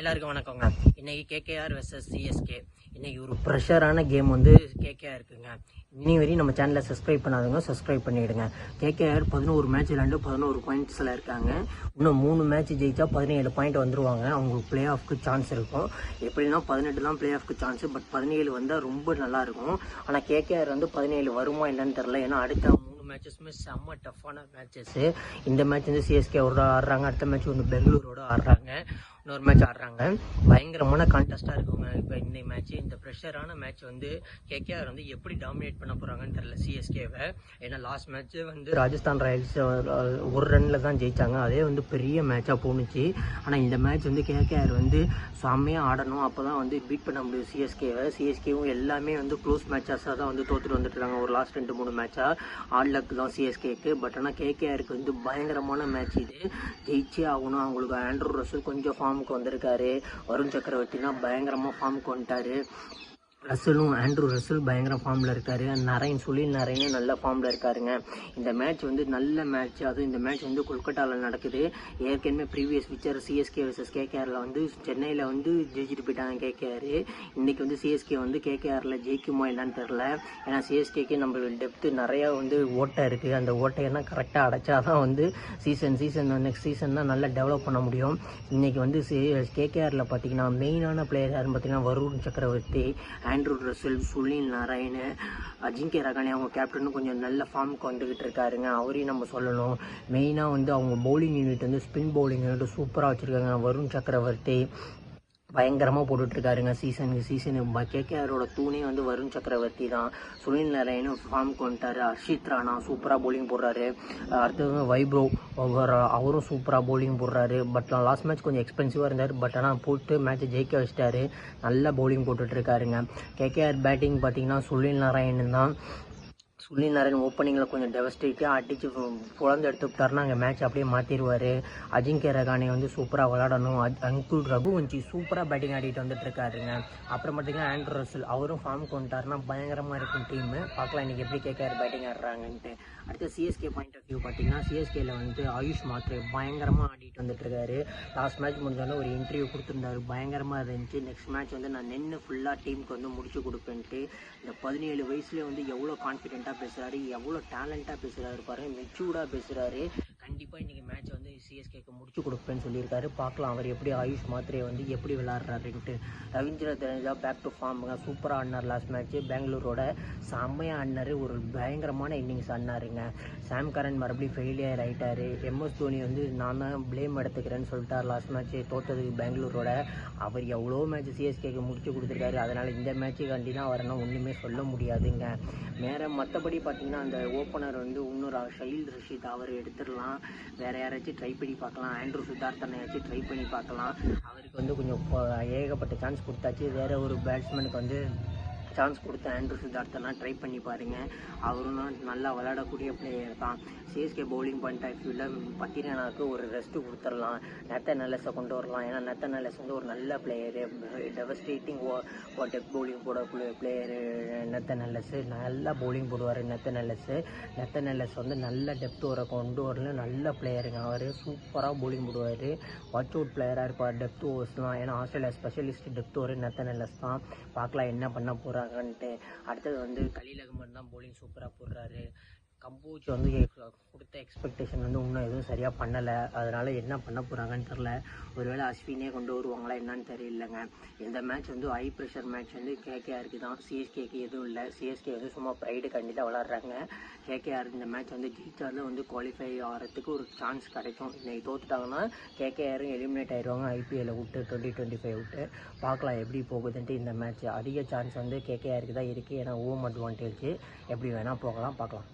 எல்லாருக்கும் வணக்கங்க. இன்னைக்கு கேகேஆர் வெர்சஸ் சிஎஸ்கே. இன்னைக்கு ஒரு ப்ரெஷரான கேம் வந்து கேகேஆர் இருக்குங்க. இனி வரையும் நம்ம சேனலை சப்ஸ்கிரைப் பண்ணாதவங்க சப்ஸ்கிரைப் பண்ணிவிடுங்க. கேகேஆர் 11 மேட்ச் விளாண்டு 11 பாயிண்ட்ஸில் இருக்காங்க. இன்னும் 3 மேட்ச் ஜெயிச்சா 17 பாயிண்ட் வந்துருவாங்க. அவங்களுக்கு பிளே ஆஃப்க்கு சான்ஸ் இருக்கும். எப்படின்னா 18 தான் பிளே ஆஃப்க்கு சான்ஸ், பட் 17 வந்தால் ரொம்ப நல்லாயிருக்கும். ஆனால் கேகேஆர் வந்து 17 வருமா என்னன்னு தெரில. ஏன்னா அடுத்த 3 மேட்சஸுமே செம்ம டஃப்பான மேட்சஸ்ஸு. இந்த மேட்ச் வந்து சிஎஸ்கேவோட ஆடுறாங்க, அடுத்த மேட்ச் வந்து பெங்களூரோட ஆடுறாங்க, இன்னொரு மேட்ச் ஆடுறாங்க. பயங்கரமான கான்டெஸ்ட்டாக இருக்குங்க. இப்போ இந்த மேட்ச், இந்த ப்ரெஷரான மேட்ச் வந்து கேகேஆர் வந்து எப்படி டாமினேட் பண்ண போகிறாங்கன்னு தெரில சிஎஸ்கேவை. ஏன்னா லாஸ்ட் மேட்ச்சு வந்து ராஜஸ்தான் ராயல்ஸ் ஒரு ரன்னில் தான் ஜெயித்தாங்க. அதே வந்து பெரிய மேட்சாக போணுச்சு. ஆனால் இந்த மேட்ச் வந்து கேகேஆர் வந்து செம்மையாக ஆடணும், அப்போ தான் வந்து பீட் பண்ண முடியும் சிஎஸ்கேவை. சிஎஸ்கேவும் எல்லாமே வந்து க்ளோஸ் மேட்சஸாக தான் வந்து தோற்றுட்டு வந்துட்டுருக்காங்க. ஒரு லாஸ்ட் 2-3 மேட்சாக ஆட் லக் தான் சிஎஸ்கேக்கு. பட் ஆனால் கேகேஆருக்கு வந்து பயங்கரமான மேட்ச் இது. ஜெயிச்சே ஆகணும். அவங்களுக்கு ஆண்ட்ரூ ரசல் கொஞ்சம் ஃபார்முக்கு வந்திருக்காரு. வருண் சக்கரவர்த்தினா பயங்கரமாக ஃபார்முக்கு வந்துட்டார். ஆண்ட்ரூ ரசல் பயங்கர ஃபார்மில் இருக்கார். சுனில் நரைனும் நல்ல ஃபார்மில் இருக்காருங்க. இந்த மேட்ச் வந்து நல்ல மேட்ச். அதுவும் இந்த மேட்ச் வந்து கொல்கட்டாவில் நடக்குது. ஏற்கனவே ப்ரீவியஸ் பிக்சர் சிஎஸ்கே வர்சஸ் கேகேஆரில் வந்து சென்னையில் வந்து ஜெயிச்சுட்டு போயிட்டாங்க கேகேஆர். இன்றைக்கி வந்து சிஎஸ்கே வந்து கேகேஆரில் ஜெயிக்குமா என்னன்னு தெரில. ஏன்னா சிஎஸ்கேக்கு நம்ம டெப்த்து நிறையா வந்து ஓட்டை இருக்குது. அந்த ஓட்டையெல்லாம் கரெக்டாக அடைச்சா தான் வந்து நெக்ஸ்ட் சீசன் தான் நல்லா டெவலப் பண்ண முடியும். இன்றைக்கி வந்து கேகேஆரில் பார்த்தீங்கன்னா மெயினான பிளேயர் யாருன்னு பார்த்தீங்கன்னா வருண் சக்கரவர்த்தி, ஆண்ட்ரூ ரசல், சுனில் நரைன், அஜிங்கே ரகானே அவங்க கேப்டனும் கொஞ்சம் நல்ல ஃபார்முக்கு வந்துக்கிட்டு இருக்காருங்க. அவரையும் நம்ம சொல்லணும். மெயினாக வந்து அவங்க பவுலிங் யூனிட் வந்து ஸ்பின் பவுலிங் யூனிட் சூப்பராக வச்சுருக்காங்க. வருண் சக்கரவர்த்தி பயங்கரமாக போட்டுட்ருக்காருங்க. சீசனு கேகேஆரோட தூணே வந்து வருண் சக்கரவர்த்தி தான். சுனில் நரைனும் ஃபார்முக்கு வந்துட்டார். ஹர்ஷித் ராணா சூப்பராக போலிங் போடுறாரு. அடுத்தது வைப்ரவ் அவரும் சூப்பராக போலிங் போடுறாரு. பட் லாஸ்ட் மேட்ச் கொஞ்சம் எக்ஸ்பென்சிவாக இருந்தார். பட் ஆனால் போட்டு மேட்ச்சை ஜெயிக்க வச்சிட்டாரு. நல்ல போலிங் போட்டுட்ருக்காருங்க. கேகேஆர் பேட்டிங் பார்த்தீங்கன்னா சுனில் நரைன் தான். சுனில் நரைன் ஓப்பனிங்கில் கொஞ்சம் டெவஸ்டேட்டாக அடித்து குழந்தை எடுத்து விட்டாருன்னா அங்கே மேட்ச் அப்படியே மாற்றிடுவார். அஜிங்கே ரகானே வந்து சூப்பராக விளாடணும். அங்குல் ரகுவஞ்சி சூப்பராக பேட்டிங் ஆடிட்டு வந்துட்டுருக்காருங்க. அப்புறம் பார்த்திங்கன்னா ஆண்ட்ரூ ரசல் அவரும் ஃபார்முக்கு வந்துட்டாருன்னா பயங்கரமாக இருக்கும் டீமு. பார்க்கலாம் இன்றைக்கி எப்படி கேகேஆர் பேட்டிங் ஆடுறாங்கன்ட்டு. அடுத்து சிஎஸ்கே பாயிண்ட் ஆஃப் வியூ பார்த்திங்கன்னா சிஎஸ்கேயில் வந்து ஆயுஷ் மாத்ரே பயங்கரமாக ஆடிட்டு வந்துட்டுருக்காரு. லாஸ்ட் மேட்ச் முடிஞ்சாலும் ஒரு இன்டர்வியூ கொடுத்துருந்தாரு, பயங்கரமாக இருந்துச்சு. நெக்ஸ்ட் மேட்ச் வந்து நான் நின்று ஃபுல்லாக டீமுக்கு வந்து முடிச்சு கொடுப்பேன்ட்டு. இந்த 17 வயசுலேயே வந்து எவ்வளோ கான்ஃபிடென்ட்டாக பேசுகிறாரு, எவ்வளோ டேலண்ட்டாக பேசுகிறாரு பாருங்க, மெச்சூர்டாக பேசுகிறாரு. கண்டிப்பாக இன்றைக்கி மேட்ச் வந்து சிஎஸ்கேக்கு முடிச்சு கொடுப்பேன்னு சொல்லியிருக்காரு. பார்க்கலாம் அவர் எப்படி ஆயுஷ் மாத்ரே வந்து எப்படி விளாட்றாருன்ட்டு. ரவீந்திர ஜடேஜா பேக் டு ஃபார்முங்க, சூப்பராக ஆடினார். லாஸ்ட் மேட்ச்சு பெங்களூரோட செம்மையாக ஆடினார். ஒரு பயங்கரமான இன்னிங்ஸ் ஆடினாருங்க. சாம் கரன் மறுபடியும் ஃபெயிலியர் ஆகிட்டார். எம்எஸ் தோனி வந்து நான் தான் ப்ளேம் எடுத்துக்கிறேன்னு சொல்லிட்டார். Last match தோற்றதுக்கு பெங்களூரோட. அவர் எவ்வளோ மேட்ச் சிஎஸ்கேக்கு முடிச்சு கொடுத்துருக்காரு. அதனால் இந்த மேட்ச்சு கண்டிப்பாக வரணும் ஒன்றுமே சொல்ல முடியாதுங்க. வேறு மற்றபடி பார்த்திங்கன்னா அந்த ஓப்பனர் வந்து இன்னொரு ஷஹீல் ரஷீத் அவர் எடுத்துடலாம். வேறு யாராச்சும் ட்ரை பண்ணி பார்க்கலாம். ஆண்ட்ரூ சித்தார்த்தனையாச்சும் ட்ரை பண்ணி பார்க்கலாம். அவருக்கு வந்து கொஞ்சம் ஏகப்பட்ட சான்ஸ் கொடுத்தாச்சு. வேறு ஒரு பேட்ஸ்மேனுக்கு வந்து சான்ஸ் கொடுத்த ஆண்ட்ரூ சித்தார்த்தெல்லாம் ட்ரை பண்ணி பாருங்கள். அவரும் நல்லா விளையாடக்கூடிய பிளேயர் தான். சிஎஸ்கே பவுலிங் பாயிண்ட் ஆஃப் வியூவில் பத்திரனாவுக்கு ஒரு ரெஸ்ட்டு கொடுத்துடலாம். நெத்தன் எல்எஸை கொண்டு வரலாம். ஏன்னா நெத்தன் எல்எஸ் வந்து ஒரு நல்ல பிளேயரு, டெவஸ்டேட்டிங் டெத் பவுலிங் போடக்கூடிய பிளேயரு. நெத்தன் எல்எஸ் நல்லா பவுலிங் போடுவார். நெத்தன் எல்எஸ் வந்து நல்ல டெப்த் கொண்டு வரல, நல்ல பிளேயருங்க. அவர் சூப்பராக பவுலிங் போடுவார். வாட்ச் அவுட் பிளேயராக இருப்பார் டெப்த் ஓவர்ஸ்லாம். ஏன்னா ஆஸ்திரேலியா ஸ்பெஷலிஸ்ட் டெப்த் ஓவர் நெத்தன் எல்எஸ் தான். பார்க்கலாம் என்ன பண்ண போகிறாங்க. அடுத்தது வந்து கலீல் அகமது தான் பவுலிங் சூப்பராக போடுறாரு. கம்போஜ் வந்து கொடுத்த எக்ஸ்பெக்டேஷன் வந்து இன்னும் எதுவும் சரியாக பண்ணலை. அதனால் என்ன பண்ண போகிறாங்கன்னு தெரில. ஒருவேளை அஸ்வினே கொண்டு வருவாங்களா என்னன்னு தெரியலங்க. இந்த மேட்ச் வந்து ஹை ப்ரெஷர் மேட்ச் வந்து கேகேஆருக்கு தான். சிஎஸ்கேக்கு எதுவும் இல்லை. சிஎஸ்கே வந்து சும்மா ப்ரைடு கண்டிப்பாக விளாட்றாங்க. கேகேஆர் இந்த மேட்ச் வந்து ஜெயிச்சாலும் வந்து குவாலிஃபை ஆகிறதுக்கு ஒரு சான்ஸ் கிடைக்கும். இன்றைக்கி தோற்றுட்டாங்கன்னா கேகேஆரும் எலிமினேட் ஆயிடுவாங்க ஐபிஎல்லை விட்டு 2025 விட்டு. பார்க்கலாம் எப்படி போகுதுன்ட்டு. இந்த மேட்ச் அதிக சான்ஸ் வந்து கேகேஆருக்கு தான் இருக்குது. ஏன்னா ஹோம் அட்வான்டேஜ். எப்படி வேணால் போகலாம், பார்க்கலாம்.